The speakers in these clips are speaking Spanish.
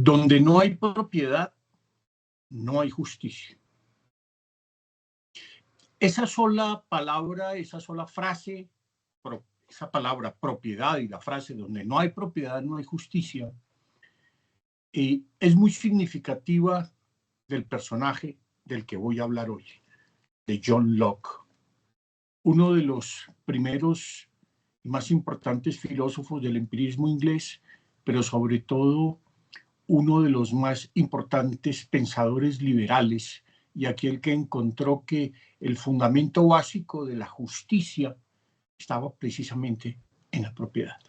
Donde no hay propiedad, no hay justicia. Esa sola palabra, esa sola frase, esa palabra propiedad y la frase donde no hay propiedad, no hay justicia, es muy significativa del personaje del que voy a hablar hoy, de John Locke, uno de los primeros y más importantes filósofos del empirismo inglés, pero sobre todo uno de los más importantes pensadores liberales y aquel que encontró que el fundamento básico de la justicia estaba precisamente en la propiedad.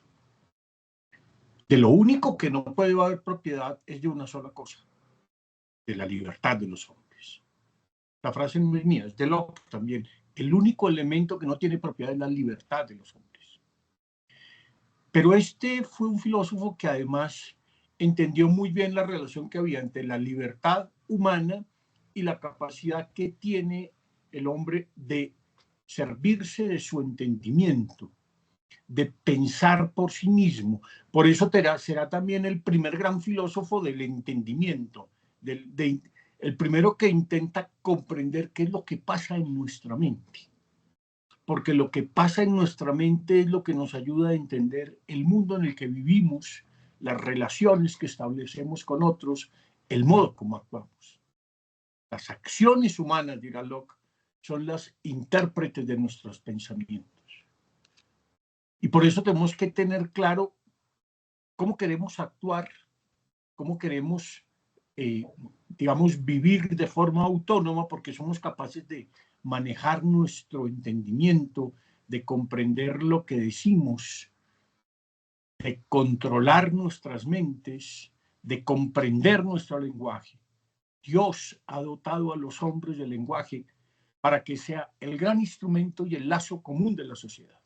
De lo único que no puede haber propiedad es de una sola cosa, de la libertad de los hombres. La frase no es mía, es de Locke también. El único elemento que no tiene propiedad es la libertad de los hombres. Pero este fue un filósofo que además entendió muy bien la relación que había entre la libertad humana y la capacidad que tiene el hombre de servirse de su entendimiento, de pensar por sí mismo. Por eso será también el primer gran filósofo del entendimiento, el primero que intenta comprender qué es lo que pasa en nuestra mente. Porque lo que pasa en nuestra mente es lo que nos ayuda a entender el mundo en el que vivimos, las relaciones que establecemos con otros, el modo como actuamos. Las acciones humanas, dirá Locke, son las intérpretes de nuestros pensamientos. Y por eso tenemos que tener claro cómo queremos actuar, cómo queremos, digamos, vivir de forma autónoma, porque somos capaces de manejar nuestro entendimiento, de comprender lo que decimos, de controlar nuestras mentes, de comprender nuestro lenguaje. Dios ha dotado a los hombres del lenguaje para que sea el gran instrumento y el lazo común de la sociedad.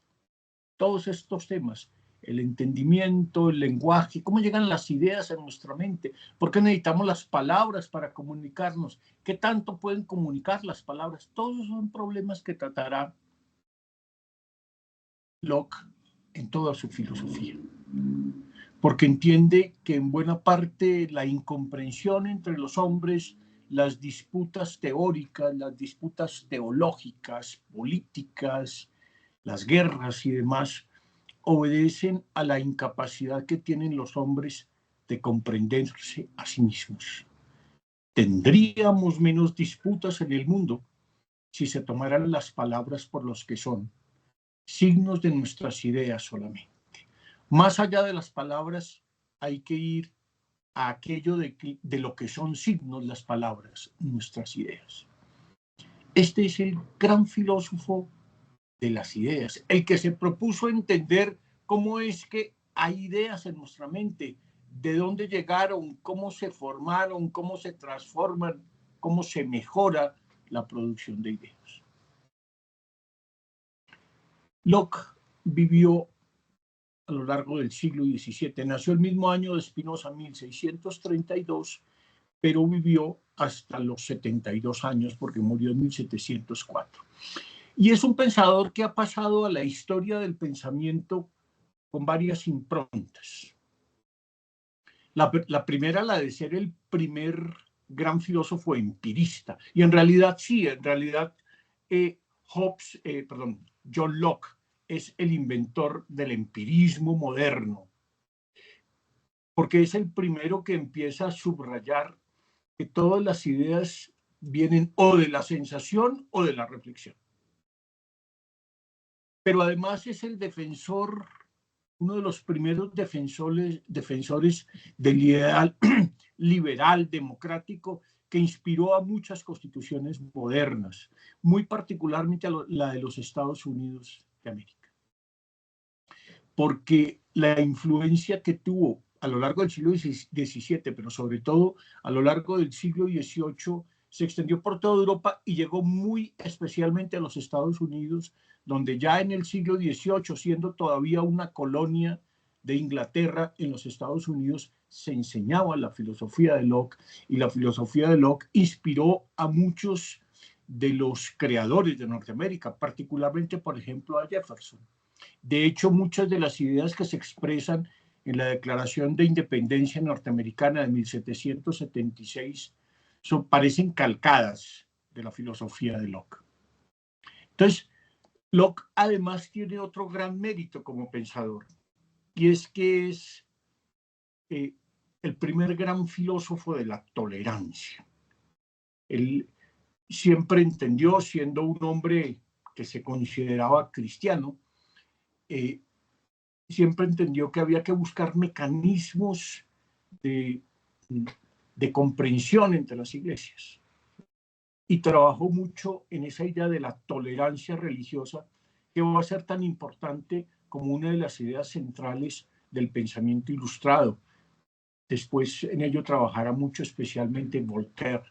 Todos estos temas, el entendimiento, el lenguaje, cómo llegan las ideas a nuestra mente, por qué necesitamos las palabras para comunicarnos, qué tanto pueden comunicar las palabras, todos son problemas que tratará Locke en toda su filosofía, porque entiende que en buena parte la incomprensión entre los hombres, las disputas teóricas, las disputas teológicas, políticas, las guerras y demás, obedecen a la incapacidad que tienen los hombres de comprenderse a sí mismos. Tendríamos menos disputas en el mundo si se tomaran las palabras por los que son, signos de nuestras ideas solamente. Más allá de las palabras, hay que ir a aquello de lo que son signos las palabras, nuestras ideas. Este es el gran filósofo de las ideas, el que se propuso entender cómo es que hay ideas en nuestra mente, de dónde llegaron, cómo se formaron, cómo se transforman, cómo se mejora la producción de ideas. Locke vivió a lo largo del siglo XVII, nació el mismo año de Spinoza, 1632, pero vivió hasta los 72 años porque murió en 1704. Y es un pensador que ha pasado a la historia del pensamiento con varias improntas. La primera, la de ser el primer gran filósofo empirista. Y en realidad sí, en realidad John Locke es el inventor del empirismo moderno, porque es el primero que empieza a subrayar que todas las ideas vienen o de la sensación o de la reflexión. Pero además es el defensor, uno de los primeros defensores del ideal liberal, democrático, que inspiró a muchas constituciones modernas, muy particularmente a la de los Estados Unidos de América. Porque la influencia que tuvo a lo largo del siglo XVII, pero sobre todo a lo largo del siglo XVIII, se extendió por toda Europa y llegó muy especialmente a los Estados Unidos, donde ya en el siglo XVIII, siendo todavía una colonia de Inglaterra en los Estados Unidos, se enseñaba la filosofía de Locke, y la filosofía de Locke inspiró a muchos de los creadores de Norteamérica, particularmente, por ejemplo, a Jefferson. De hecho, muchas de las ideas que se expresan en la Declaración de Independencia Norteamericana de 1776 parecen calcadas de la filosofía de Locke. Entonces, Locke además tiene otro gran mérito como pensador, y es que es el primer gran filósofo de la tolerancia. Él siempre entendió, siendo un hombre que se consideraba cristiano, siempre entendió que había que buscar mecanismos de comprensión entre las iglesias. Y trabajó mucho en esa idea de la tolerancia religiosa, que va a ser tan importante como una de las ideas centrales del pensamiento ilustrado. Después en ello trabajará mucho, especialmente Voltaire.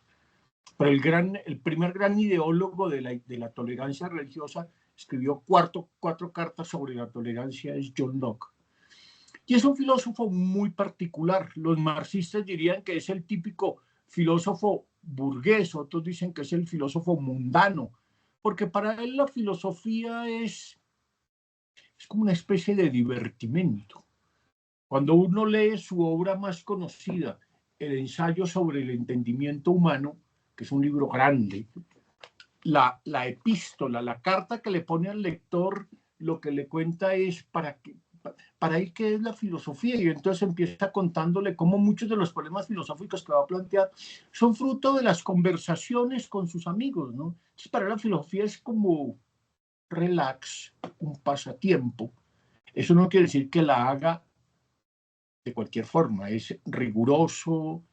Pero el primer gran ideólogo de la tolerancia religiosa, escribió cuatro cartas sobre la tolerancia, es John Locke. Y es un filósofo muy particular. Los marxistas dirían que es el típico filósofo burgués, otros dicen que es el filósofo mundano, porque para él la filosofía es como una especie de divertimento. Cuando uno lee su obra más conocida, el ensayo sobre el entendimiento humano, que es un libro grande, la epístola, la carta que le pone al lector, lo que le cuenta es para él qué es la filosofía, y entonces empieza contándole cómo muchos de los problemas filosóficos que va a plantear son fruto de las conversaciones con sus amigos, ¿no? Entonces, para él la filosofía es como relax, un pasatiempo. Eso no quiere decir que la haga de cualquier forma, es riguroso,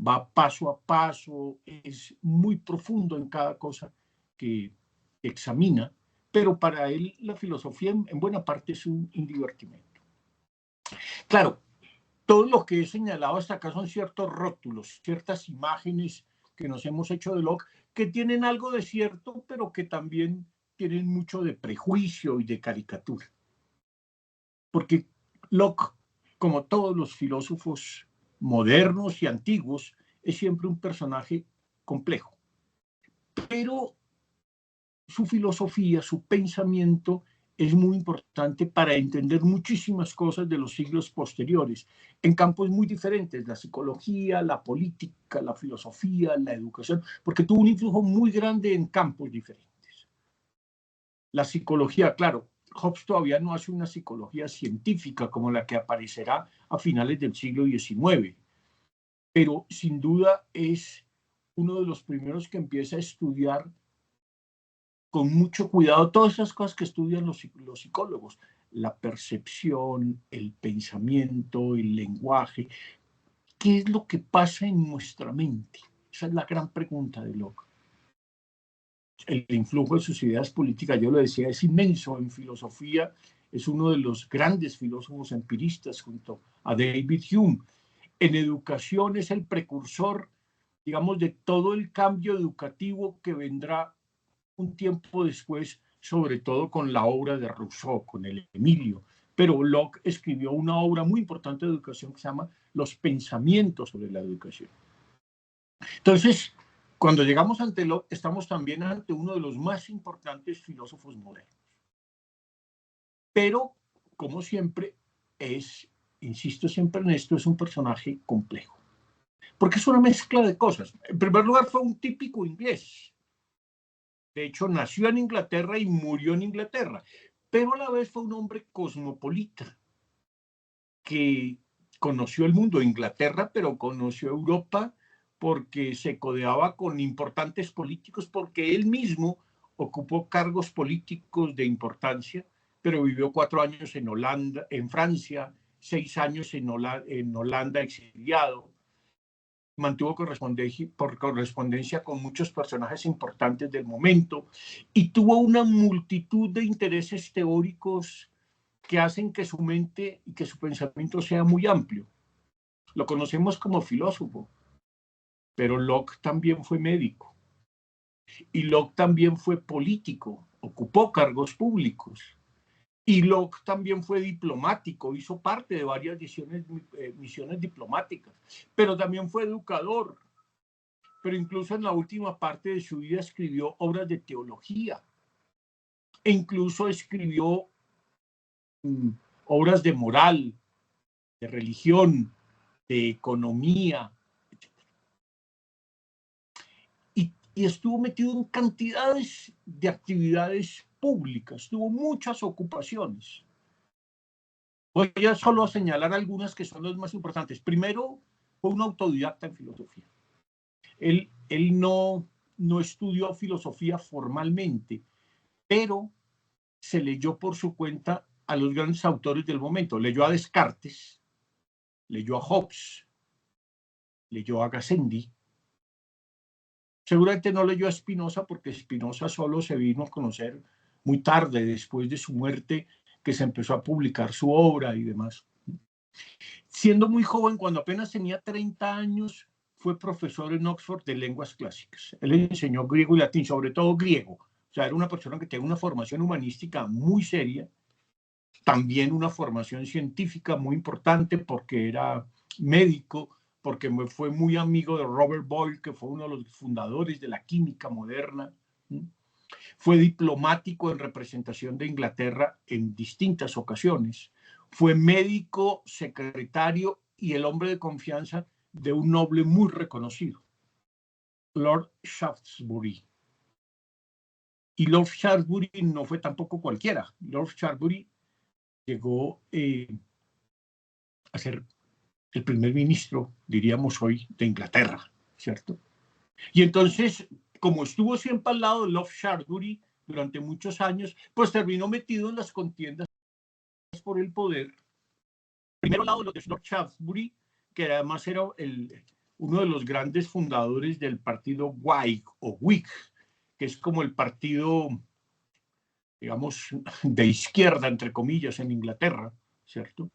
va paso a paso, es muy profundo en cada cosa que examina, pero para él la filosofía en buena parte es un divertimento. Claro, todo lo que he señalado hasta acá son ciertos rótulos, ciertas imágenes que nos hemos hecho de Locke, que tienen algo de cierto, pero que también tienen mucho de prejuicio y de caricatura. Porque Locke, como todos los filósofos modernos y antiguos, es siempre un personaje complejo. Pero su filosofía, su pensamiento es muy importante para entender muchísimas cosas de los siglos posteriores, en campos muy diferentes, la psicología, la política, la filosofía, la educación, porque tuvo un influjo muy grande en campos diferentes. La psicología, claro, Hobbes todavía no hace una psicología científica como la que aparecerá a finales del siglo XIX, pero sin duda es uno de los primeros que empieza a estudiar con mucho cuidado todas esas cosas que estudian los psicólogos, la percepción, el pensamiento, el lenguaje. ¿Qué es lo que pasa en nuestra mente? Esa es la gran pregunta de Locke. El influjo de sus ideas políticas, yo lo decía, es inmenso en filosofía, es uno de los grandes filósofos empiristas junto a David Hume. En educación es el precursor, digamos, de todo el cambio educativo que vendrá un tiempo después, sobre todo con la obra de Rousseau, con el Emilio. Pero Locke escribió una obra muy importante de educación que se llama Los pensamientos sobre la educación. Entonces, cuando llegamos ante Locke, estamos también ante uno de los más importantes filósofos modernos. Pero, como siempre, insisto siempre en esto, es un personaje complejo. Porque es una mezcla de cosas. En primer lugar, fue un típico inglés. De hecho, nació en Inglaterra y murió en Inglaterra. Pero a la vez fue un hombre cosmopolita que conoció el mundo de Inglaterra, pero conoció Europa porque se codeaba con importantes políticos, porque él mismo ocupó cargos políticos de importancia, pero vivió 4 años en Holanda, en Francia, 6 años en Holanda exiliado. Mantuvo correspondencia con muchos personajes importantes del momento y tuvo una multitud de intereses teóricos que hacen que su mente y que su pensamiento sea muy amplio. Lo conocemos como filósofo, pero Locke también fue médico y Locke también fue político, ocupó cargos públicos. Y Locke también fue diplomático, hizo parte de varias misiones diplomáticas, pero también fue educador. Pero incluso en la última parte de su vida escribió obras de teología e incluso escribió obras de moral, de religión, de economía, etc. Y estuvo metido en cantidades de actividades públicas, tuvo muchas ocupaciones. Voy a solo señalar algunas que son las más importantes. Primero, fue un autodidacta en filosofía. Él no estudió filosofía formalmente, pero se leyó por su cuenta a los grandes autores del momento. Leyó a Descartes, leyó a Hobbes, leyó a Gassendi. Seguramente no leyó a Spinoza porque Spinoza solo se vino a conocer muy tarde, después de su muerte, que se empezó a publicar su obra y demás. Siendo muy joven, cuando apenas tenía 30 años, fue profesor en Oxford de lenguas clásicas. Él enseñó griego y latín, sobre todo griego. O sea, era una persona que tenía una formación humanística muy seria, también una formación científica muy importante porque era médico, porque fue muy amigo de Robert Boyle, que fue uno de los fundadores de la química moderna. Fue diplomático en representación de Inglaterra en distintas ocasiones. Fue médico, secretario y el hombre de confianza de un noble muy reconocido, Lord Shaftesbury. Y Lord Shaftesbury no fue tampoco cualquiera. Lord Shaftesbury llegó a ser el primer ministro, diríamos hoy, de Inglaterra, ¿cierto? Y entonces, como estuvo siempre al lado de Lord Shaftesbury durante muchos años, pues terminó metido en las contiendas por el poder. Primero al lado de Lord Shaftesbury, que además era uno de los grandes fundadores del partido Whig, que es como el partido, digamos, de izquierda, entre comillas, en Inglaterra, ¿cierto?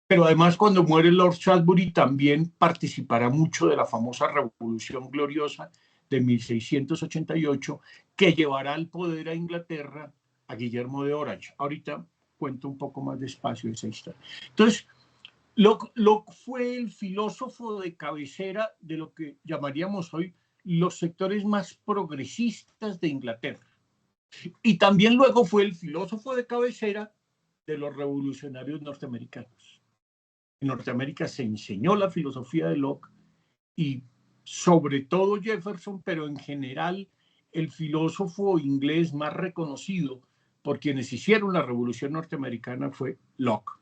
Pero además, cuando muere Lord Shaftesbury, también participará mucho de la famosa Revolución Gloriosa de 1688, que llevará al poder a Inglaterra a Guillermo de Orange. Ahorita cuento un poco más despacio esa historia. Entonces, Locke fue el filósofo de cabecera de lo que llamaríamos hoy los sectores más progresistas de Inglaterra. Y también luego fue el filósofo de cabecera de los revolucionarios norteamericanos. En Norteamérica se enseñó la filosofía de Locke y sobre todo Jefferson, pero en general el filósofo inglés más reconocido por quienes hicieron la revolución norteamericana fue Locke.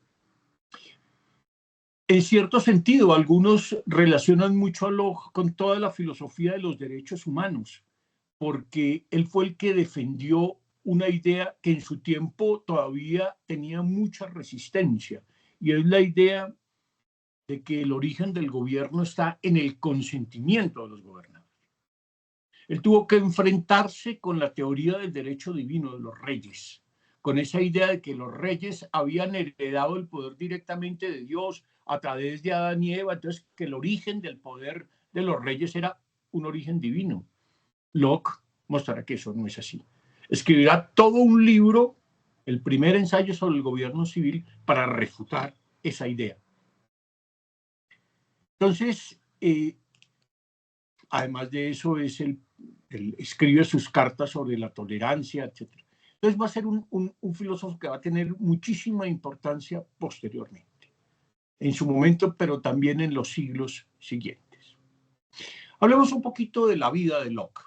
En cierto sentido, algunos relacionan mucho a Locke con toda la filosofía de los derechos humanos, porque él fue el que defendió una idea que en su tiempo todavía tenía mucha resistencia, y es la idea de que el origen del gobierno está en el consentimiento de los gobernados. Él tuvo que enfrentarse con la teoría del derecho divino de los reyes, con esa idea de que los reyes habían heredado el poder directamente de Dios a través de Adán y Eva, entonces que el origen del poder de los reyes era un origen divino. Locke mostrará que eso no es así. Escribirá todo un libro, el primer ensayo sobre el gobierno civil, para refutar esa idea. Entonces, además de eso, él escribe sus cartas sobre la tolerancia, etc. Entonces va a ser un filósofo que va a tener muchísima importancia posteriormente, en su momento, pero también en los siglos siguientes. Hablemos un poquito de la vida de Locke.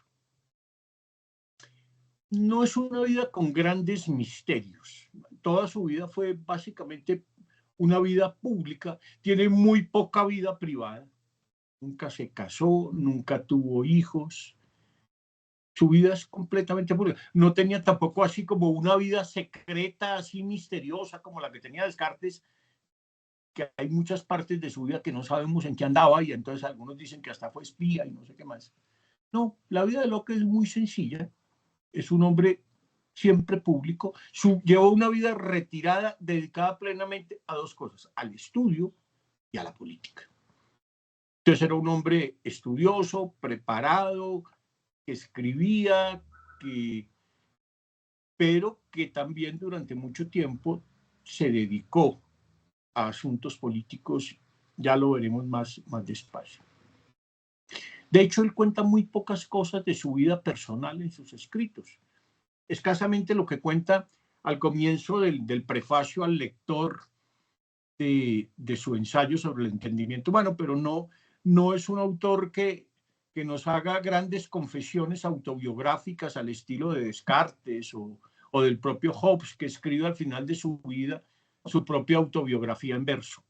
No es una vida con grandes misterios. Toda su vida fue básicamente una vida pública. Tiene muy poca vida privada. Nunca se casó, nunca tuvo hijos. Su vida es completamente pública. No tenía tampoco así como una vida secreta, así misteriosa como la que tenía Descartes, que hay muchas partes de su vida que no sabemos en qué andaba y entonces algunos dicen que hasta fue espía y no sé qué más. No, la vida de Locke es muy sencilla. Es un hombre siempre público. Llevó una vida retirada, dedicada plenamente a dos cosas, al estudio y a la política. Entonces era un hombre estudioso, preparado, que escribía, pero que también durante mucho tiempo se dedicó a asuntos políticos, ya lo veremos más despacio. De hecho, él cuenta muy pocas cosas de su vida personal en sus escritos. Escasamente lo que cuenta al comienzo del prefacio al lector, de su ensayo sobre el entendimiento humano, pero no es un autor que nos haga grandes confesiones autobiográficas al estilo de Descartes o del propio Hobbes, que escribe al final de su vida su propia autobiografía en verso.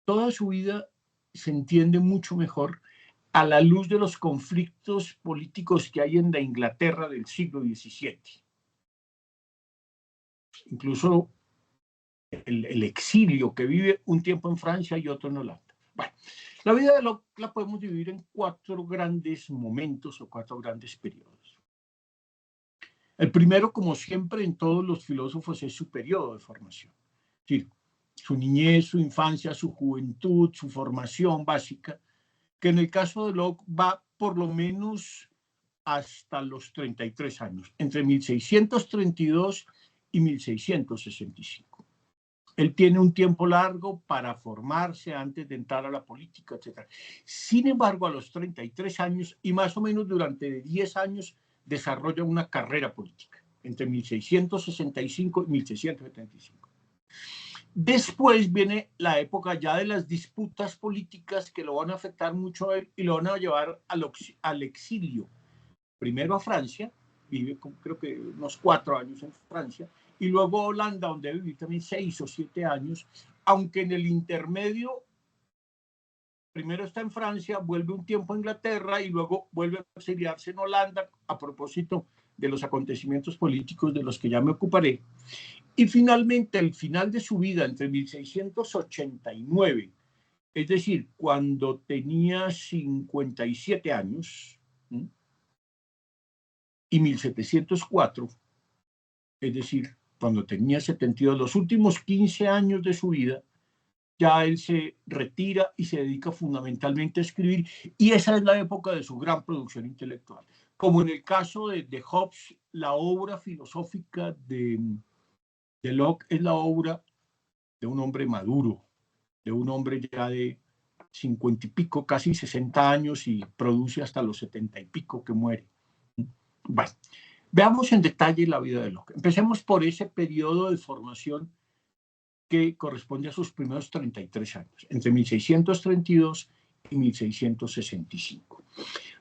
Toda su vida se entiende mucho mejor a la luz de los conflictos políticos que hay en la Inglaterra del siglo XVII. Incluso el exilio que vive un tiempo en Francia y otro en Holanda. Bueno, la vida de Locke la podemos dividir en 4 grandes momentos o 4 grandes periodos. El primero, como siempre en todos los filósofos, es su periodo de formación. Es decir, su niñez, su infancia, su juventud, su formación básica, que en el caso de Locke va por lo menos hasta los 33 años, entre 1632 y 1665. Él tiene un tiempo largo para formarse antes de entrar a la política, etc. Sin embargo, a los 33 años y más o menos durante 10 años desarrolla una carrera política, entre 1665 y 1675. Después viene la época ya de las disputas políticas que lo van a afectar mucho a él y lo van a llevar al exilio. Primero a Francia, vive creo que unos 4 años en Francia, y luego a Holanda, donde viví también 6 o 7 años, aunque en el intermedio, primero está en Francia, vuelve un tiempo a Inglaterra y luego vuelve a exiliarse en Holanda a propósito de los acontecimientos políticos de los que ya me ocuparé. Y finalmente, el final de su vida, entre 1689, es decir, cuando tenía 57 años, y 1704, es decir, cuando tenía 72, los últimos 15 años de su vida, ya él se retira y se dedica fundamentalmente a escribir, y esa es la época de su gran producción intelectual. Como en el caso de Hobbes, la obra filosófica de Locke es la obra de un hombre maduro, de un hombre ya de 50 y pico, casi 60 años, y produce hasta los 70 y pico que muere. Bueno, veamos en detalle la vida de Locke. Empecemos por ese periodo de formación que corresponde a sus primeros 33 años, entre 1632 y 1665.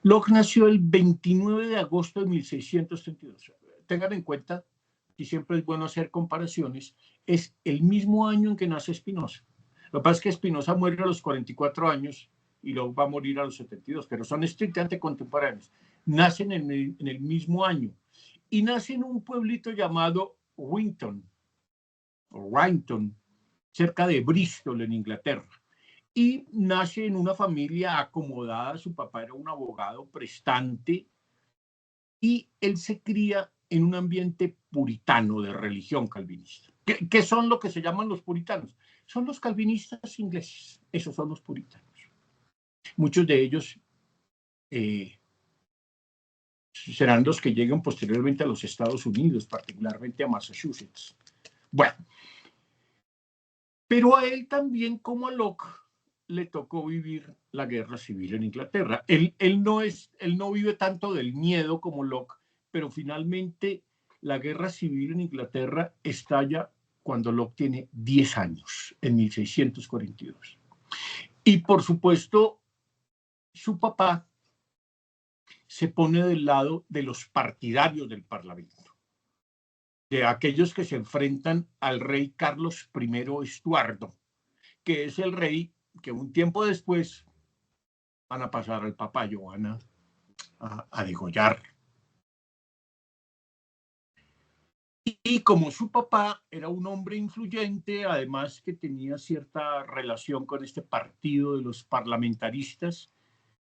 Locke nació el 29 de agosto de 1632. Tengan en cuenta, y siempre es bueno hacer comparaciones, es el mismo año en que nace Spinoza. Lo que pasa es que Spinoza muere a los 44 años y Locke va a morir a los 72, pero son estrictamente contemporáneos. Nacen en el mismo año y nace en un pueblito llamado Winton, cerca de Bristol, en Inglaterra. Y nace en una familia acomodada. Su papá era un abogado prestante y él se cría en un ambiente puritano de religión calvinista. ¿Qué son lo que se llaman los puritanos? Son los calvinistas ingleses. Esos son los puritanos. Muchos de ellos serán los que lleguen posteriormente a los Estados Unidos, particularmente a Massachusetts. Bueno, pero a él también, como a Locke, le tocó vivir la guerra civil en Inglaterra. Él no vive tanto del miedo como Locke, pero finalmente la guerra civil en Inglaterra estalla cuando Locke tiene 10 años, en 1642. Y por supuesto, su papá se pone del lado de los partidarios del Parlamento, de aquellos que se enfrentan al rey Carlos I Estuardo, que es el rey que un tiempo después van a pasar al papayo, van a degollar. Y como su papá era un hombre influyente, además que tenía cierta relación con este partido de los parlamentaristas,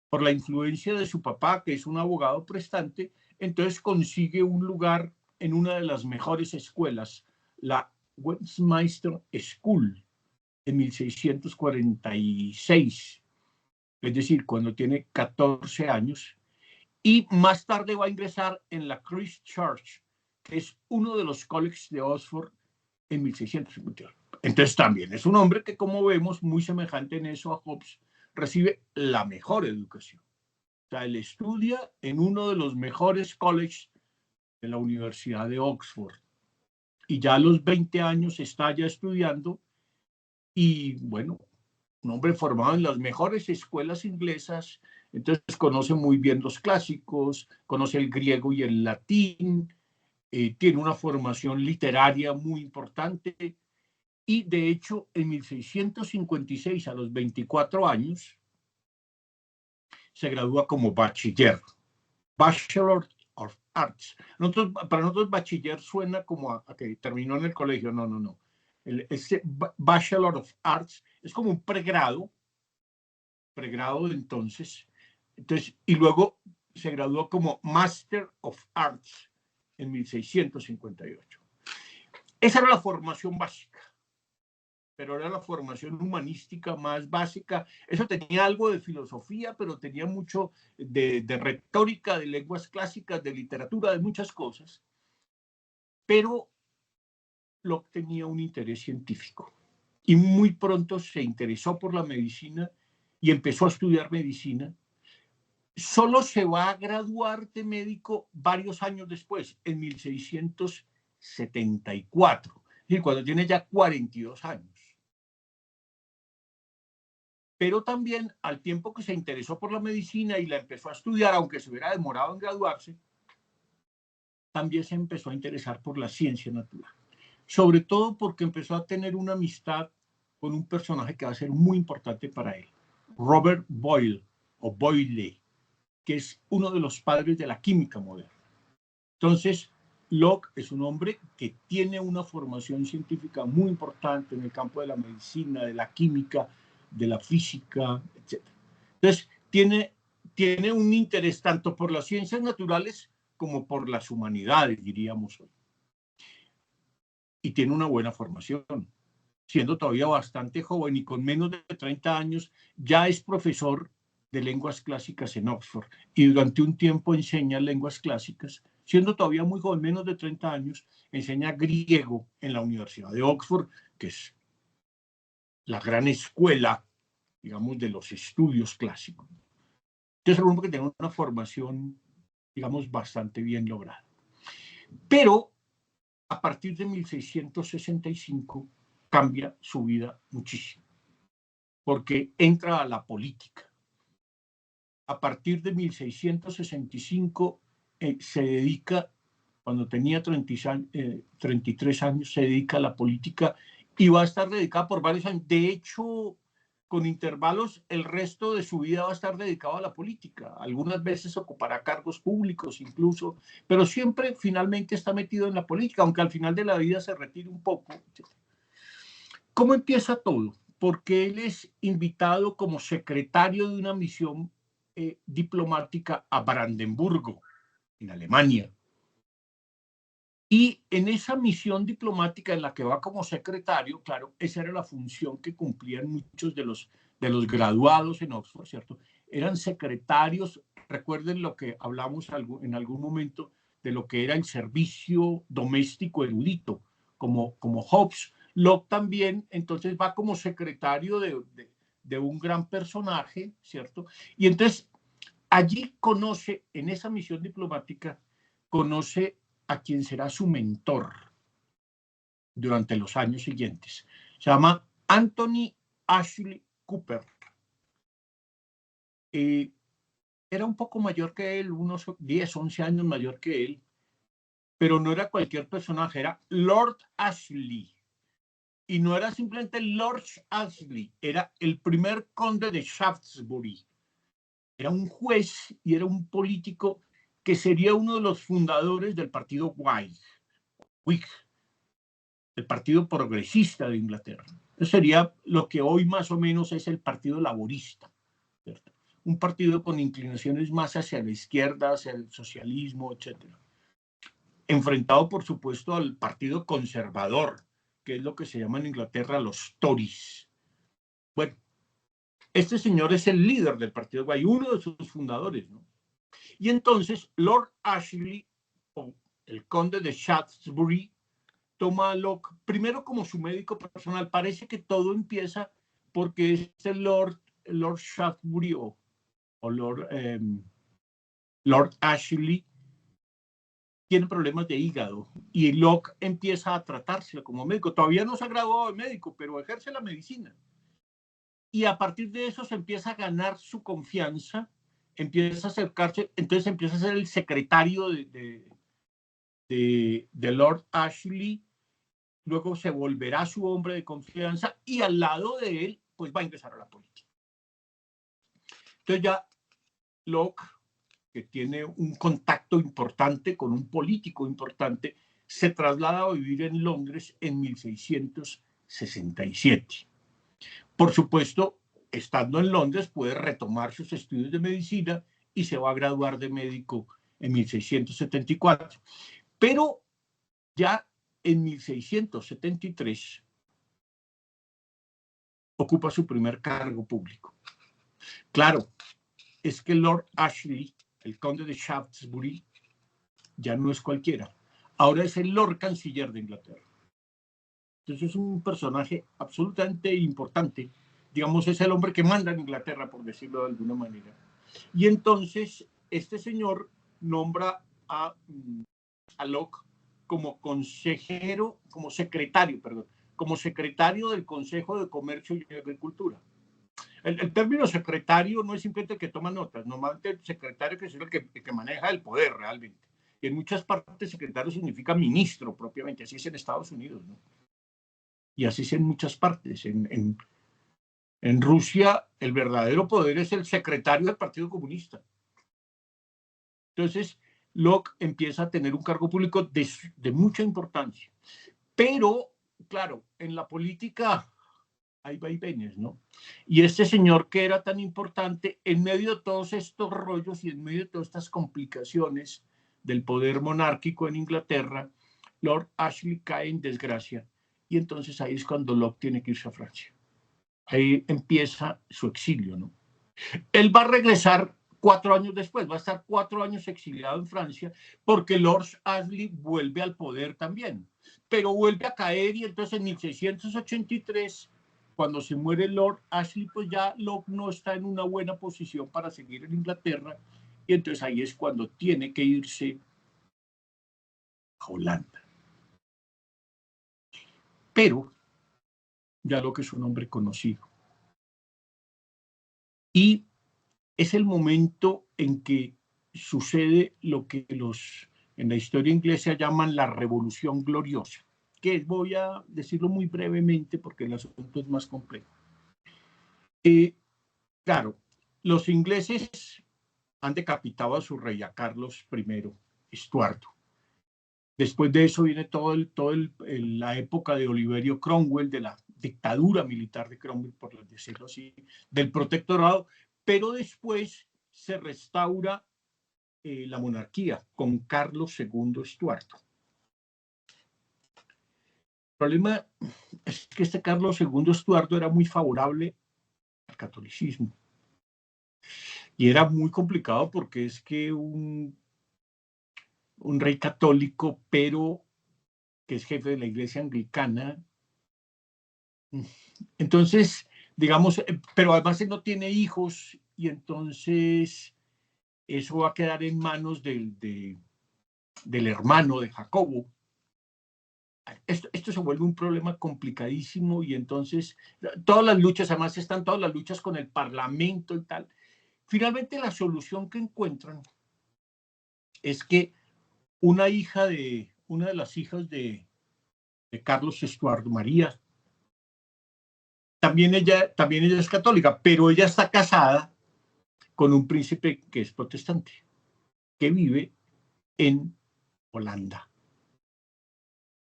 por la influencia de su papá, que es un abogado prestante, entonces consigue un lugar en una de las mejores escuelas, la Westminster School, en 1646, es decir, cuando tiene 14 años, y más tarde va a ingresar en la Christ Church, que es uno de los colleges de Oxford, en 1658. Entonces también es un hombre que, como vemos, muy semejante en eso a Hobbes, recibe la mejor educación. O sea, él estudia en uno de los mejores colleges de la Universidad de Oxford. Y ya a los 20 años está ya estudiando Y bueno, un hombre formado en las mejores escuelas inglesas, entonces conoce muy bien los clásicos, conoce el griego y el latín, tiene una formación literaria muy importante y de hecho en 1656, a los 24 años, se gradúa como bachiller, Bachelor of Arts. Para nosotros bachiller suena como a que terminó en el colegio, no, no, no. Este Bachelor of Arts es como un pregrado entonces, y luego se graduó como Master of Arts en 1658. Esa era la formación básica, pero era la formación humanística más básica. Eso tenía algo de filosofía, pero tenía mucho de retórica, de lenguas clásicas, de literatura, de muchas cosas. Pero Locke tenía un interés científico y muy pronto se interesó por la medicina y empezó a estudiar medicina. Solo se va a graduar de médico varios años después, en 1674, es decir, cuando tiene ya 42 años. Pero también al tiempo que se interesó por la medicina y la empezó a estudiar, aunque se hubiera demorado en graduarse, también se empezó a interesar por la ciencia natural. Sobre todo porque empezó a tener una amistad con un personaje que va a ser muy importante para él, Robert Boyle, o Boyle, que es uno de los padres de la química moderna. Entonces, Locke es un hombre que tiene una formación científica muy importante en el campo de la medicina, de la química, de la física, etc. Entonces, tiene un interés tanto por las ciencias naturales como por las humanidades, diríamos hoy. Y tiene una buena formación. Siendo todavía bastante joven y con menos de 30 años, ya es profesor de lenguas clásicas en Oxford y durante un tiempo enseña lenguas clásicas. Siendo todavía muy joven, menos de 30 años, enseña griego en la Universidad de Oxford, que es la gran escuela, digamos, de los estudios clásicos. Entonces, es un hombre que tiene una formación, digamos, bastante bien lograda. Pero a partir de 1665 cambia su vida muchísimo, porque entra a la política. A partir de 1665 se dedica, cuando tenía 33 años, se dedica a la política y va a estar dedicada por varios años. De hecho, con intervalos, el resto de su vida va a estar dedicado a la política. Algunas veces ocupará cargos públicos incluso, pero siempre finalmente está metido en la política, aunque al final de la vida se retire un poco. ¿Cómo empieza todo? Porque él es invitado como secretario de una misión diplomática a Brandenburgo, en Alemania. Y en esa misión diplomática en la que va como secretario, claro, esa era la función que cumplían muchos de los graduados en Oxford, ¿cierto? Eran secretarios, recuerden lo que hablamos en algún momento de lo que era el servicio doméstico erudito, como Hobbes. Locke también, entonces, va como secretario de un gran personaje, ¿cierto? Y entonces, allí conoce, en esa misión diplomática, conoce a quien será su mentor durante los años siguientes. Se llama Anthony Ashley Cooper. Era un poco mayor que él, unos 10, 11 años mayor que él, pero no era cualquier personaje, era Lord Ashley. Y no era simplemente Lord Ashley, era el primer conde de Shaftesbury. Era un juez y era un político que sería uno de los fundadores del partido Whig, el Partido Progresista de Inglaterra. Eso sería lo que hoy más o menos es el Partido Laborista, ¿cierto? Un partido con inclinaciones más hacia la izquierda, hacia el socialismo, etc. Enfrentado, por supuesto, al Partido Conservador, que es lo que se llama en Inglaterra los Tories. Bueno, este señor es el líder del Partido Whig, uno de sus fundadores, ¿no? Y entonces Lord Ashley, o el conde de Shaftesbury, toma a Locke primero como su médico personal. Parece que todo empieza porque este Lord Shaftesbury o Lord Ashley tiene problemas de hígado y Locke empieza a tratárselo como médico. Todavía no se ha graduado de médico, pero ejerce la medicina. Y a partir de eso se empieza a ganar su confianza, empieza a acercarse, entonces empieza a ser el secretario de Lord Ashley, luego se volverá su hombre de confianza y al lado de él, pues va a ingresar a la política. Entonces ya Locke, que tiene un contacto importante con un político importante, se traslada a vivir en Londres en 1667. Por supuesto, estando en Londres, puede retomar sus estudios de medicina y se va a graduar de médico en 1674. Pero ya en 1673 ocupa su primer cargo público. Claro, es que Lord Ashley, el conde de Shaftesbury, ya no es cualquiera. Ahora es el Lord Canciller de Inglaterra. Entonces es un personaje absolutamente importante. Digamos, es el hombre que manda en Inglaterra, por decirlo de alguna manera. Y entonces este señor nombra a Locke como consejero, como secretario del Consejo de Comercio y Agricultura. El término secretario no es simplemente el que toma notas, normalmente el secretario es el que maneja el poder realmente. Y en muchas partes secretario significa ministro propiamente, así es en Estados Unidos, ¿no? Y así es en muchas partes. En Rusia el verdadero poder es el secretario del Partido Comunista. Entonces Locke empieza a tener un cargo público de mucha importancia. Pero, claro, en la política hay vaivenes, ¿no? Y este señor que era tan importante, en medio de todos estos rollos y en medio de todas estas complicaciones del poder monárquico en Inglaterra, Lord Ashley cae en desgracia. Y entonces ahí es cuando Locke tiene que irse a Francia. Ahí empieza su exilio, ¿no? Él va a regresar 4 años después, va a estar 4 años exiliado en Francia, porque Lord Ashley vuelve al poder también, pero vuelve a caer y entonces en 1683, cuando se muere Lord Ashley, pues ya Locke no está en una buena posición para seguir en Inglaterra, y entonces ahí es cuando tiene que irse a Holanda. Pero ya Locke es un hombre conocido. Y es el momento en que sucede lo que en la historia inglesa llaman la Revolución Gloriosa, que voy a decirlo muy brevemente porque el asunto es más complejo. Claro, los ingleses han decapitado a su rey, a Carlos I, Estuardo. Después de eso viene la época de Oliverio Cromwell, de la dictadura militar de Cromwell, por decirlo así, del protectorado, pero después se restaura la monarquía con Carlos II Estuardo. El problema es que este Carlos II Estuardo era muy favorable al catolicismo. Y era muy complicado porque es que un rey católico, pero que es jefe de la iglesia anglicana, entonces, digamos, pero además él no tiene hijos y entonces eso va a quedar en manos del hermano de Jacobo. Esto se vuelve un problema complicadísimo y entonces todas las luchas, además están todas las luchas con el parlamento y tal. Finalmente la solución que encuentran es que una de las hijas de Carlos Estuardo, María, también ella es católica, pero ella está casada con un príncipe que es protestante, que vive en Holanda,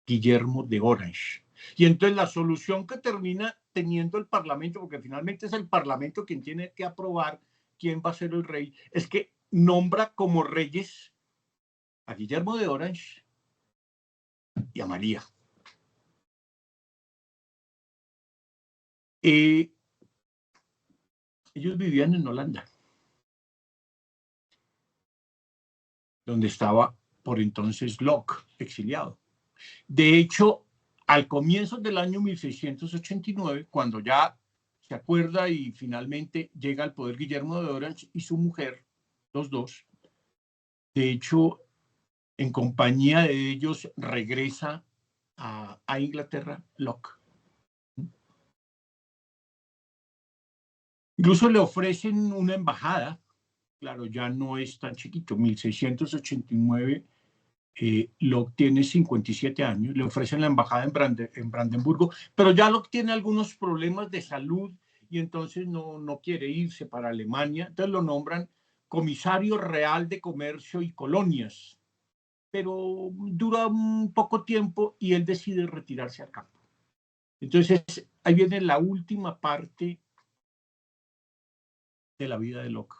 Guillermo de Orange. Y entonces la solución que termina teniendo el Parlamento, porque finalmente es el Parlamento quien tiene que aprobar quién va a ser el rey, es que nombra como reyes a Guillermo de Orange y a María. Ellos vivían en Holanda, donde estaba por entonces Locke, exiliado. De hecho, al comienzo del año 1689, cuando ya se acuerda y finalmente llega al poder Guillermo de Orange y su mujer, los dos, de hecho, en compañía de ellos, regresa a Inglaterra, Locke. Incluso le ofrecen una embajada, claro, ya no es tan chiquito, 1689, Locke tiene 57 años, le ofrecen la embajada en Brandenburgo, pero ya Locke tiene algunos problemas de salud y entonces no quiere irse para Alemania, entonces lo nombran comisario real de comercio y colonias, pero dura un poco tiempo y él decide retirarse al campo. Entonces ahí viene la última parte de la vida de Locke,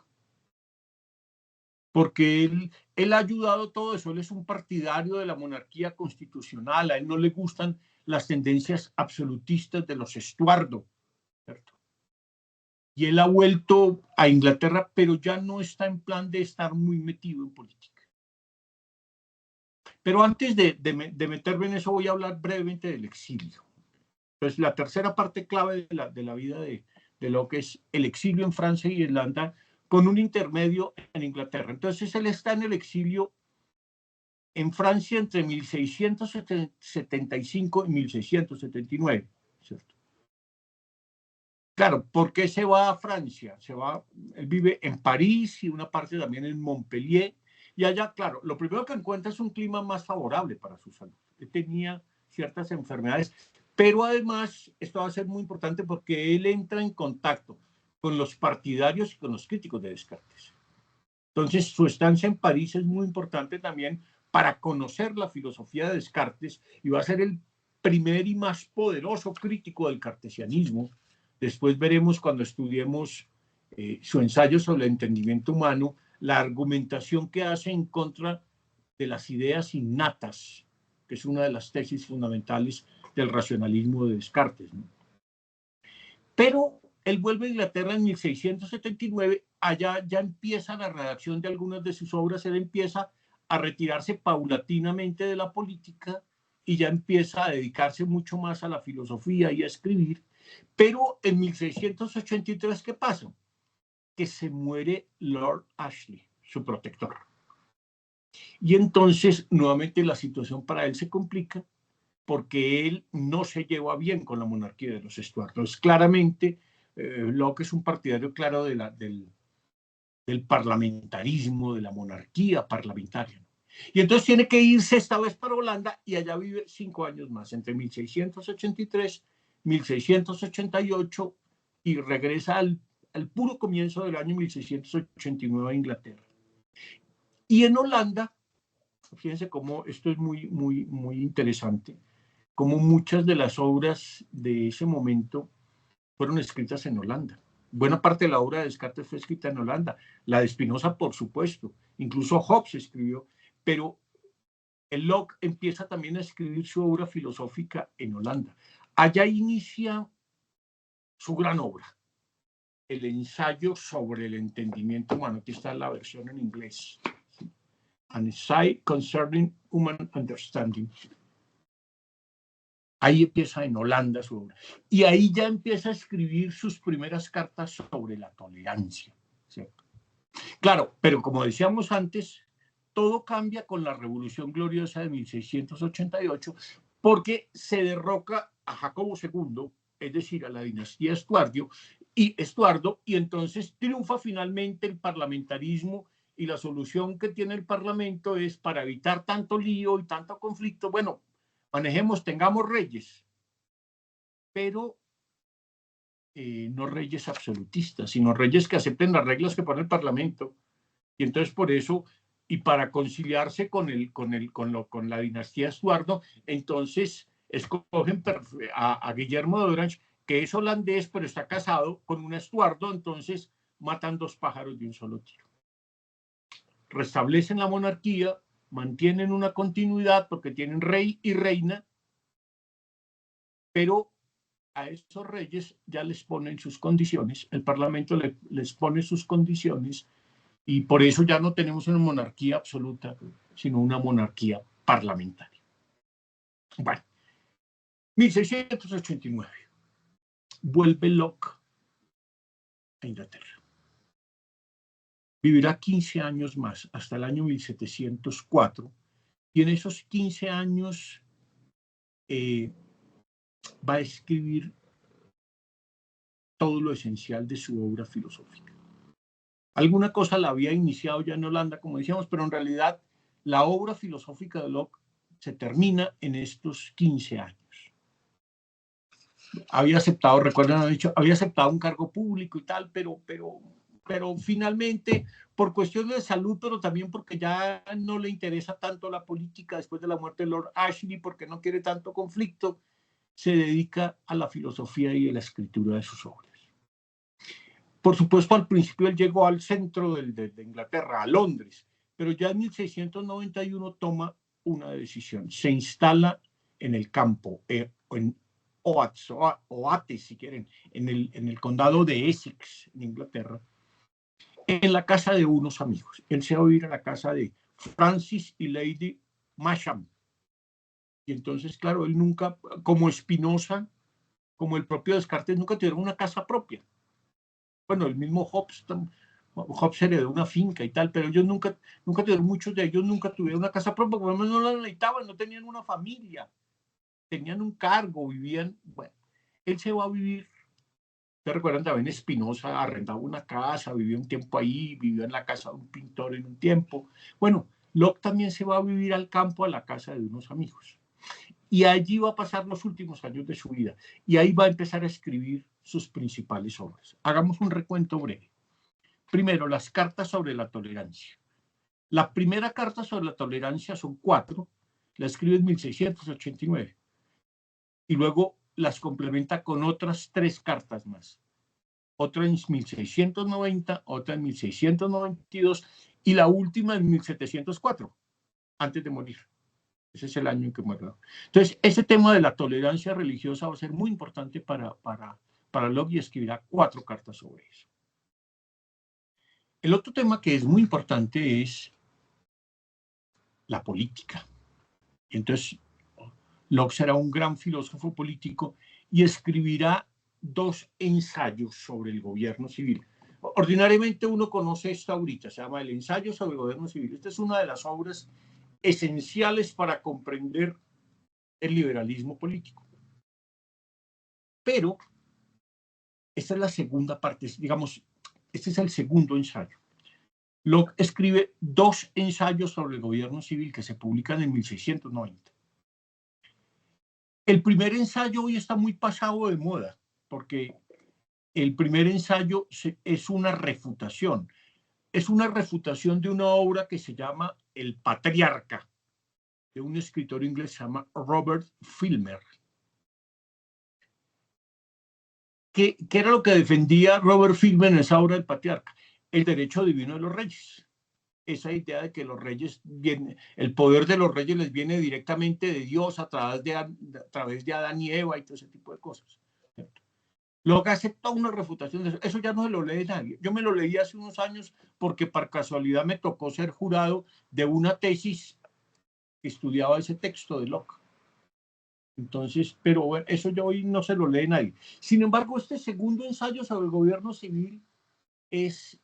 porque él ha ayudado todo eso, él es un partidario de la monarquía constitucional, a él no le gustan las tendencias absolutistas de los Estuardo, ¿cierto? Y él ha vuelto a Inglaterra, pero ya no está en plan de estar muy metido en política. Pero antes de meterme en eso, voy a hablar brevemente del exilio. Entonces, la tercera parte clave de la vida de Locke es el exilio en Francia y Irlanda, con un intermedio en Inglaterra. Entonces, él está en el exilio en Francia entre 1675 y 1679, ¿cierto? Claro, ¿por qué se va a Francia? Él vive en París y una parte también en Montpellier, y allá, claro, lo primero que encuentra es un clima más favorable para su salud. Él tenía ciertas enfermedades, pero además esto va a ser muy importante porque él entra en contacto con los partidarios y con los críticos de Descartes. Entonces, su estancia en París es muy importante también para conocer la filosofía de Descartes y va a ser el primer y más poderoso crítico del cartesianismo. Después veremos cuando estudiemos su ensayo sobre el entendimiento humano, la argumentación que hace en contra de las ideas innatas, que es una de las tesis fundamentales del racionalismo de Descartes, ¿no? Pero él vuelve a Inglaterra en 1679, allá ya empieza la redacción de algunas de sus obras, él empieza a retirarse paulatinamente de la política y ya empieza a dedicarse mucho más a la filosofía y a escribir. Pero en 1683, ¿qué pasa? Que se muere Lord Ashley, su protector. Y entonces nuevamente la situación para él se complica porque él no se lleva bien con la monarquía de los Estuardos. Claramente, Locke es un partidario claro del parlamentarismo, de la monarquía parlamentaria. Y entonces tiene que irse esta vez para Holanda y allá vive 5 años más, entre 1683 y 1688, y regresa al puro comienzo del año 1689 a Inglaterra. Y en Holanda, fíjense cómo esto es muy interesante, como muchas de las obras de ese momento fueron escritas en Holanda. Buena parte de la obra de Descartes fue escrita en Holanda, la de Spinoza, por supuesto, incluso Hobbes escribió, pero el Locke empieza también a escribir su obra filosófica en Holanda. Allá inicia su gran obra, el ensayo sobre el entendimiento humano. Aquí está la versión en inglés. An Essay Concerning Human Understanding. Ahí empieza en Holanda su obra. Y ahí ya empieza a escribir sus primeras cartas sobre la tolerancia, ¿cierto? Claro, pero como decíamos antes, todo cambia con la Revolución Gloriosa de 1688, porque se derroca a Jacobo II, es decir, a la dinastía Estuardo, y entonces triunfa finalmente el parlamentarismo, y la solución que tiene el Parlamento es, para evitar tanto lío y tanto conflicto, bueno, tengamos reyes, pero no reyes absolutistas, sino reyes que acepten las reglas que pone el Parlamento. Y entonces por eso, y para conciliarse con la dinastía Estuardo, entonces escogen a Guillermo de Orange, que es holandés, pero está casado con un Estuardo, entonces matan 2 pájaros de un solo tiro. Restablecen la monarquía, mantienen una continuidad porque tienen rey y reina, pero a esos reyes ya les ponen sus condiciones, el Parlamento les pone sus condiciones, y por eso ya no tenemos una monarquía absoluta, sino una monarquía parlamentaria. Bueno, 1689, vuelve Locke a Inglaterra. Vivirá 15 años más, hasta el año 1704, Y en esos 15 años va a escribir todo lo esencial de su obra filosófica. Alguna cosa la había iniciado ya en Holanda, como decíamos, pero en realidad la obra filosófica de Locke se termina en estos 15 años. Había aceptado, recuerden, había aceptado un cargo público y tal, pero finalmente, por cuestiones de salud, pero también porque ya no le interesa tanto la política después de la muerte de Lord Ashley, porque no quiere tanto conflicto, se dedica a la filosofía y a la escritura de sus obras. Por supuesto, al principio él llegó al centro de Inglaterra, a Londres, pero ya en 1691 toma una decisión. Se instala en el campo, en Oates, si quieren, en el condado de Essex, en Inglaterra, en la casa de unos amigos. Él se va a ir a la casa de Francis y Lady Masham. Y entonces, claro, él nunca, como Spinoza, como el propio Descartes, nunca tuvieron una casa propia. Bueno, el mismo Hobbes heredó una finca y tal, pero ellos nunca tuvieron, muchos de ellos nunca tuvieron una casa propia, porque no la necesitaban, no tenían una familia, tenían un cargo, vivían, bueno, él se va a vivir. ¿Te recuerdan también Spinoza? Arrendaba una casa, vivía un tiempo ahí, vivió en la casa de un pintor en un tiempo. Bueno, Locke también se va a vivir al campo, a la casa de unos amigos. Y allí va a pasar los últimos años de su vida. Y ahí va a empezar a escribir sus principales obras. Hagamos un recuento breve. Primero, las cartas sobre la tolerancia. La primera carta sobre la tolerancia son 4, la escribe en 1689. Y luego las complementa con otras 3 cartas más. Otra en 1690, otra en 1692 y la última en 1704, antes de morir. Ese es el año en que muere. Entonces, ese tema de la tolerancia religiosa va a ser muy importante para Locke y escribirá 4 cartas sobre eso. El otro tema que es muy importante es la política. Entonces, Locke será un gran filósofo político y escribirá 2 ensayos sobre el gobierno civil. Ordinariamente uno conoce esta ahorita, se llama El ensayo sobre el gobierno civil. Esta es una de las obras esenciales para comprender el liberalismo político. Pero esta es la segunda parte, digamos, este es el segundo ensayo. Locke escribe 2 ensayos sobre el gobierno civil que se publican en 1690. El primer ensayo hoy está muy pasado de moda, porque el primer ensayo es una refutación. Es una refutación de una obra que se llama El Patriarca, de un escritor inglés que se llama Robert Filmer. ¿Qué era lo que defendía Robert Filmer en esa obra del Patriarca? El derecho divino de los reyes. Esa idea de que los reyes vienen, el poder de los reyes les viene directamente de Dios a través de Adán y Eva y todo ese tipo de cosas. ¿Cierto? Luego hace toda una refutación de eso. Eso ya no se lo lee nadie. Yo me lo leí hace unos años porque por casualidad me tocó ser jurado de una tesis que estudiaba ese texto de Locke. Entonces, pero bueno, eso ya hoy no se lo lee nadie. Sin embargo, este segundo ensayo sobre el gobierno civil es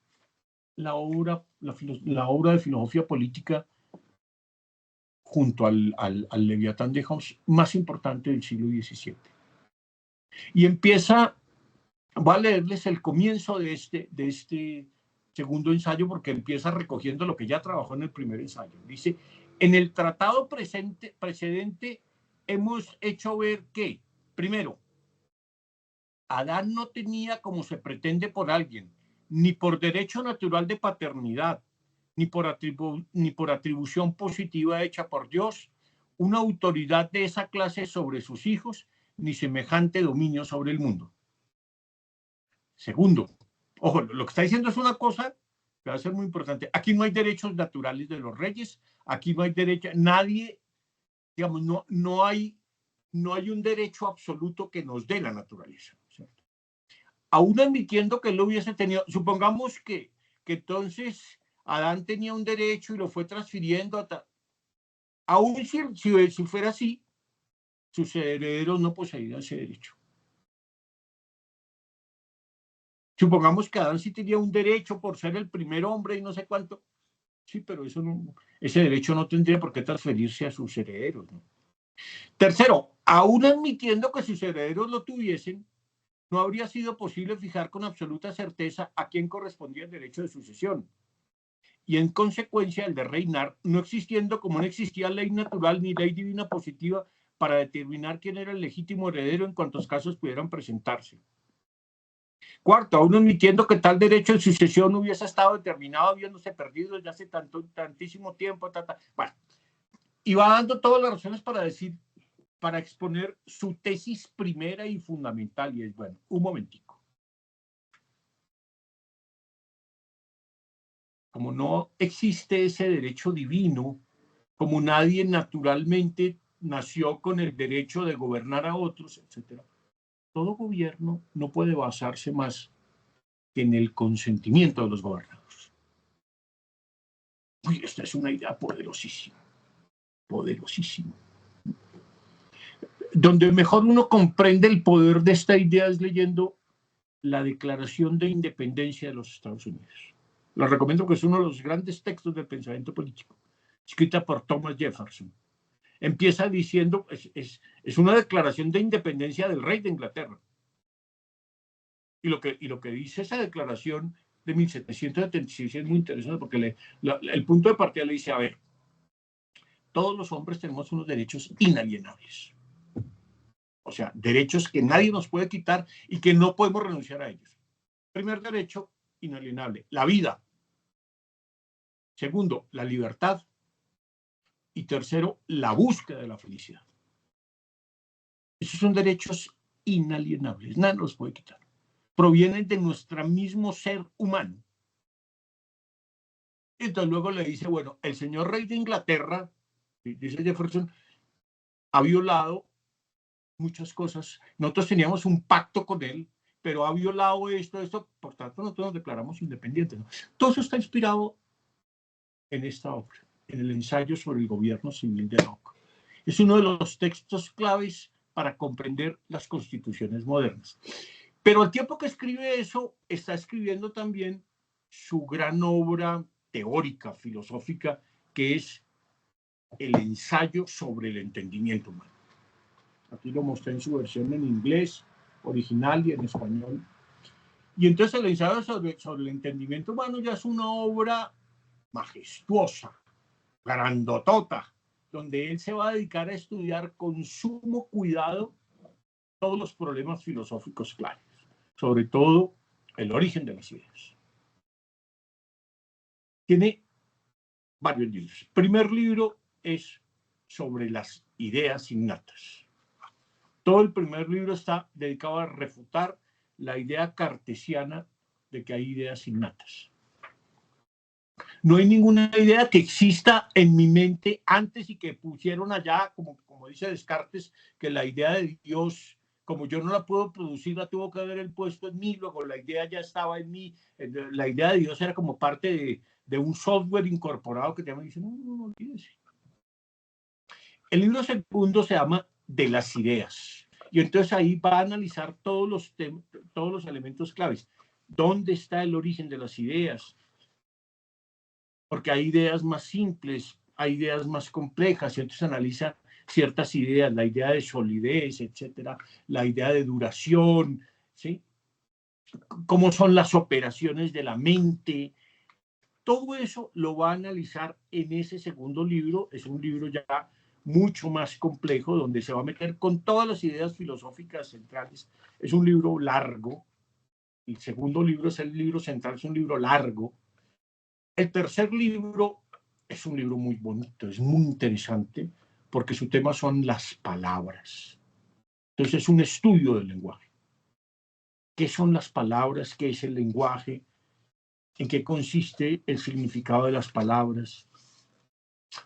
la obra de filosofía política junto al Leviatán de Hobbes más importante del siglo XVII. Y empieza, voy a leerles el comienzo de este segundo ensayo porque empieza recogiendo lo que ya trabajó en el primer ensayo. Dice, en el tratado precedente hemos hecho ver que, primero, Adán no tenía, como se pretende por alguien, ni por derecho natural de paternidad, ni por atribución positiva hecha por Dios, una autoridad de esa clase sobre sus hijos, ni semejante dominio sobre el mundo. Segundo, ojo, lo que está diciendo es una cosa que va a ser muy importante. Aquí no hay derechos naturales de los reyes, aquí no hay derecho, nadie, digamos, no hay un derecho absoluto que nos dé la naturaleza. ¿Cierto? Aún admitiendo que él lo hubiese tenido, supongamos que entonces Adán tenía un derecho y lo fue transfiriendo aún si fuera así, sus herederos no poseían ese derecho. Supongamos que Adán sí tenía un derecho por ser el primer hombre y no sé cuánto, Sí, pero eso no, ese derecho no tendría por qué transferirse a sus herederos, ¿no? Tercero, aún admitiendo que sus herederos lo tuviesen, no habría sido posible fijar con absoluta certeza a quién correspondía el derecho de sucesión. Y en consecuencia el de reinar, no existiendo como no existía ley natural ni ley divina positiva para determinar quién era el legítimo heredero en cuantos casos pudieran presentarse. Cuarto, aún admitiendo que tal derecho de sucesión hubiese estado determinado habiéndose perdido desde hace tantísimo tiempo, bueno, y va dando todas las razones para decir, para exponer su tesis primera y fundamental, y es, bueno, un momentico. Como no existe ese derecho divino, como nadie naturalmente nació con el derecho de gobernar a otros, etc., todo gobierno no puede basarse más que en el consentimiento de los gobernados. Uy, esta es una idea poderosísima, poderosísima. Donde mejor uno comprende el poder de esta idea es leyendo la Declaración de Independencia de los Estados Unidos. Les recomiendo, que es uno de los grandes textos del pensamiento político, escrita por Thomas Jefferson. Empieza diciendo, es una declaración de independencia del rey de Inglaterra. Y lo que dice esa declaración de 1776 es muy interesante, porque el punto de partida le dice, a ver, todos los hombres tenemos unos derechos inalienables. O sea, derechos que nadie nos puede quitar y que no podemos renunciar a ellos. Primer derecho inalienable, la vida. Segundo, la libertad. Y tercero, la búsqueda de la felicidad. Esos son derechos inalienables, nadie nos los puede quitar. Provienen de nuestro mismo ser humano. Entonces luego le dice, bueno, el señor rey de Inglaterra, dice Jefferson, ha violado muchas cosas. Nosotros teníamos un pacto con él, pero ha violado esto, por tanto nosotros nos declaramos independientes, ¿no? Todo eso está inspirado en esta obra, en el ensayo sobre el gobierno civil de Locke. Es uno de los textos claves para comprender las constituciones modernas. Pero al tiempo que escribe eso, está escribiendo también su gran obra teórica, filosófica, que es el ensayo sobre el entendimiento humano. Aquí lo mostré en su versión en inglés original y en español. Y entonces el ensayo sobre el entendimiento humano ya es una obra majestuosa, grandotota, donde él se va a dedicar a estudiar con sumo cuidado todos los problemas filosóficos claves, sobre todo el origen de las ideas. Tiene varios libros. El primer libro es sobre las ideas innatas. Todo el primer libro está dedicado a refutar la idea cartesiana de que hay ideas innatas. No hay ninguna idea que exista en mi mente antes y que pusieron allá, como dice Descartes, que la idea de Dios, como yo no la puedo producir, la tuvo que haber él puesto en mí, luego la idea ya estaba en mí. La idea de Dios era como parte de un software incorporado que te llaman y dicen, no olvídese. El libro segundo se llama De las ideas. Y entonces ahí va a analizar todos los elementos claves. ¿Dónde está el origen de las ideas? Porque hay ideas más simples, hay ideas más complejas, y entonces analiza ciertas ideas, la idea de solidez, etcétera, la idea de duración, ¿sí? Cómo son las operaciones de la mente. Todo eso lo va a analizar en ese segundo libro. Es un libro ya mucho más complejo, donde se va a meter con todas las ideas filosóficas centrales. Es un libro largo. El segundo libro es el libro central, es un libro largo. El tercer libro es un libro muy bonito, es muy interesante, porque su tema son las palabras. Entonces es un estudio del lenguaje. ¿Qué son las palabras? ¿Qué es el lenguaje? ¿En qué consiste el significado de las palabras?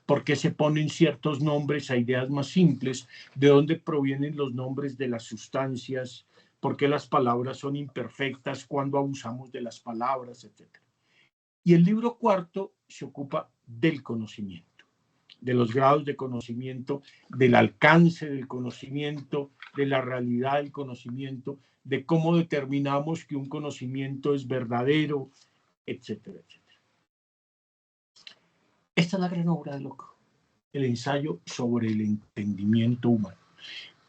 ¿Por qué se ponen ciertos nombres a ideas más simples? ¿De dónde provienen los nombres de las sustancias? ¿Por qué las palabras son imperfectas? ¿Cuándo abusamos de las palabras? Etcétera. Y el libro cuarto se ocupa del conocimiento, de los grados de conocimiento, del alcance del conocimiento, de la realidad del conocimiento, de cómo determinamos que un conocimiento es verdadero, etcétera, etcétera. Esta es la gran obra de Locke, el ensayo sobre el entendimiento humano.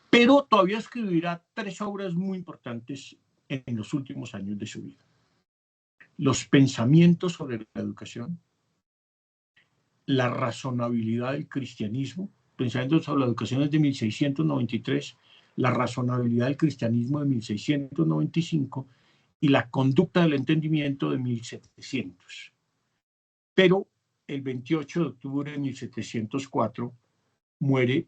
Pero todavía escribirá 3 obras muy importantes en los últimos años de su vida. Los pensamientos sobre la educación, la razonabilidad del cristianismo, pensamientos sobre la educación es de 1693, la razonabilidad del cristianismo de 1695 y la conducta del entendimiento de 1700. Pero el 28 de octubre de 1704 muere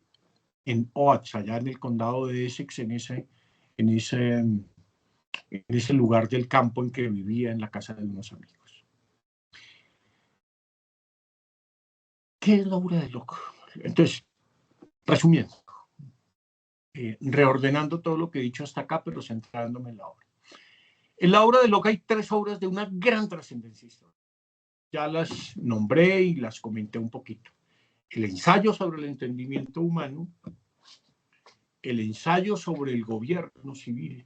en Oax, allá en el condado de Essex, en ese lugar del campo en que vivía, en la casa de unos amigos. ¿Qué es la obra de Locke? Entonces, resumiendo, reordenando todo lo que he dicho hasta acá, pero centrándome en la obra. En la obra de Locke hay 3 obras de una gran trascendencia histórica. Ya las nombré y las comenté un poquito. El ensayo sobre el entendimiento humano, el ensayo sobre el gobierno civil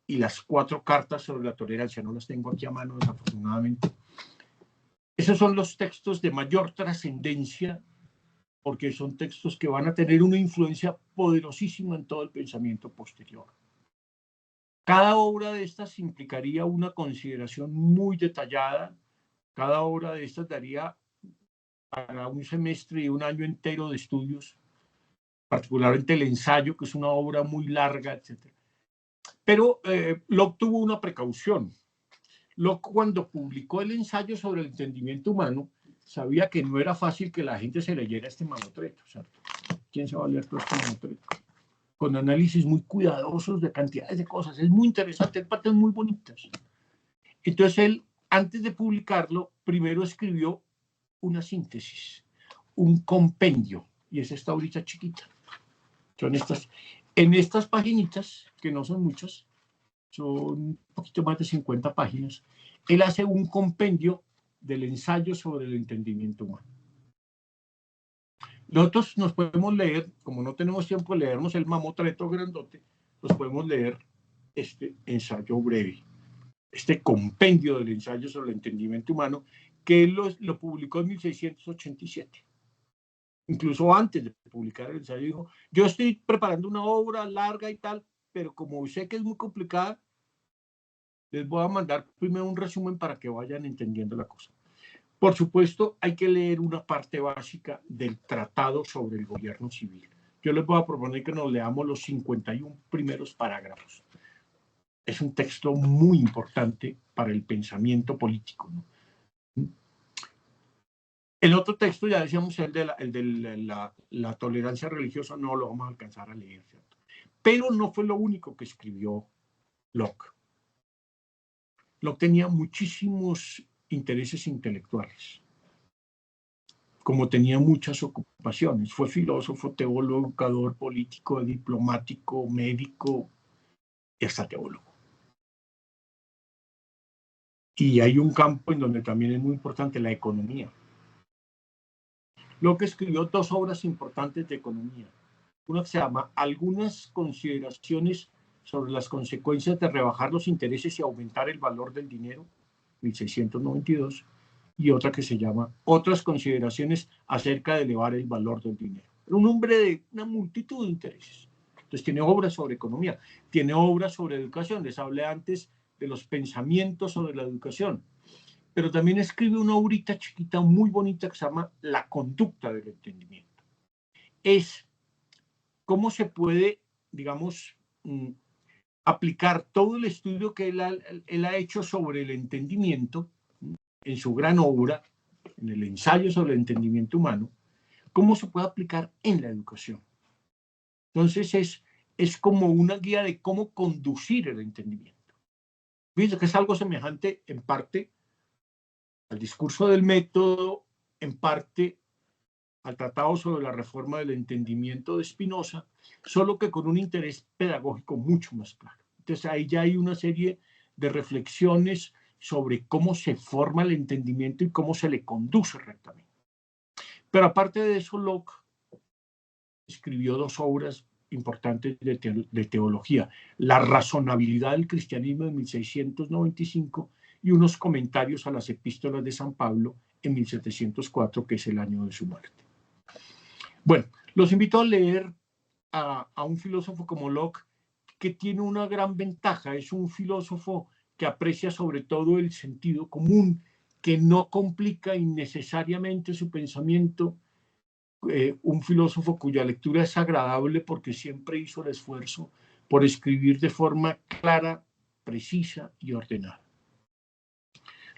y las 4 cartas sobre la tolerancia. No las tengo aquí a mano, desafortunadamente. Esos son los textos de mayor trascendencia porque son textos que van a tener una influencia poderosísima en todo el pensamiento posterior. Cada obra de estas implicaría una consideración muy detallada. Cada obra de estas daría para un semestre y un año entero de estudios, particularmente el ensayo, que es una obra muy larga, etc. Pero Locke tuvo una precaución. Locke, cuando publicó el ensayo sobre el entendimiento humano, sabía que no era fácil que la gente se leyera este mamotreto, ¿cierto? ¿Quién se va a leer todo este mamotreto? Con análisis muy cuidadosos de cantidades de cosas. Es muy interesante, hay partes muy bonitas. Entonces él, antes de publicarlo, primero escribió una síntesis, un compendio, y es esta ahorita chiquita. Son en estas paginitas, que no son muchas, son un poquito más de 50 páginas, él hace un compendio del ensayo sobre el entendimiento humano. Nosotros nos podemos leer, como no tenemos tiempo de leernos el mamotreto grandote, nos podemos leer este ensayo breve, este compendio del ensayo sobre el entendimiento humano, que él lo publicó en 1687. Incluso antes de publicar el ensayo dijo, yo estoy preparando una obra larga y tal, pero como sé que es muy complicada, les voy a mandar primero un resumen para que vayan entendiendo la cosa. Por supuesto, hay que leer una parte básica del Tratado sobre el Gobierno Civil. Yo les voy a proponer que nos leamos los 51 primeros parágrafos. Es un texto muy importante para el pensamiento político, ¿no? El otro texto, ya decíamos, el de la tolerancia religiosa, no lo vamos a alcanzar a leer, ¿cierto? Pero no fue lo único que escribió Locke. Locke tenía muchísimos intereses intelectuales, como tenía muchas ocupaciones. Fue filósofo, teólogo, educador, político, diplomático, médico y hasta teólogo. Y hay un campo en donde también es muy importante la economía. Locke escribió 2 obras importantes de economía. Una que se llama Algunas consideraciones sobre las consecuencias de rebajar los intereses y aumentar el valor del dinero, 1692, y otra que se llama Otras consideraciones acerca de elevar el valor del dinero. Era un hombre de una multitud de intereses. Entonces tiene obras sobre economía, tiene obras sobre educación. Les hablé antes de los pensamientos sobre la educación. Pero también escribe una obrita chiquita muy bonita que se llama La conducta del entendimiento. Es cómo se puede, digamos, aplicar todo el estudio que él ha hecho sobre el entendimiento en su gran obra, en el ensayo sobre el entendimiento humano, cómo se puede aplicar en la educación. Entonces es como una guía de cómo conducir el entendimiento. Fíjense que es algo semejante en parte al discurso del método, en parte al Tratado sobre la Reforma del Entendimiento de Spinoza, solo que con un interés pedagógico mucho más claro. Entonces ahí ya hay una serie de reflexiones sobre cómo se forma el entendimiento y cómo se le conduce rectamente. Pero aparte de eso, Locke escribió 2 obras importantes de teología, La razonabilidad del cristianismo de 1695 y unos comentarios a las epístolas de San Pablo en 1704, que es el año de su muerte. Bueno, los invito a leer a un filósofo como Locke, que tiene una gran ventaja. Es un filósofo que aprecia sobre todo el sentido común, que no complica innecesariamente su pensamiento, un filósofo cuya lectura es agradable porque siempre hizo el esfuerzo por escribir de forma clara, precisa y ordenada.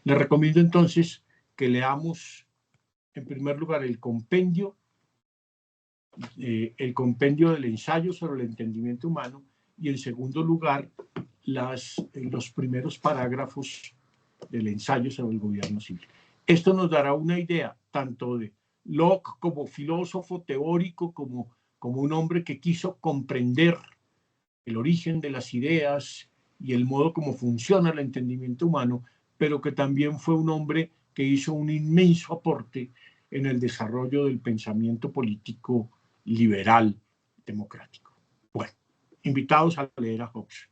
Les recomiendo entonces que leamos en primer lugar el compendio del ensayo sobre el entendimiento humano, y en segundo lugar los primeros parágrafos del ensayo sobre el gobierno civil. Esto nos dará una idea tanto de Locke como filósofo teórico, como un hombre que quiso comprender el origen de las ideas y el modo como funciona el entendimiento humano, pero que también fue un hombre que hizo un inmenso aporte en el desarrollo del pensamiento político liberal democrático. Bueno, invitados a leer a Hobbes.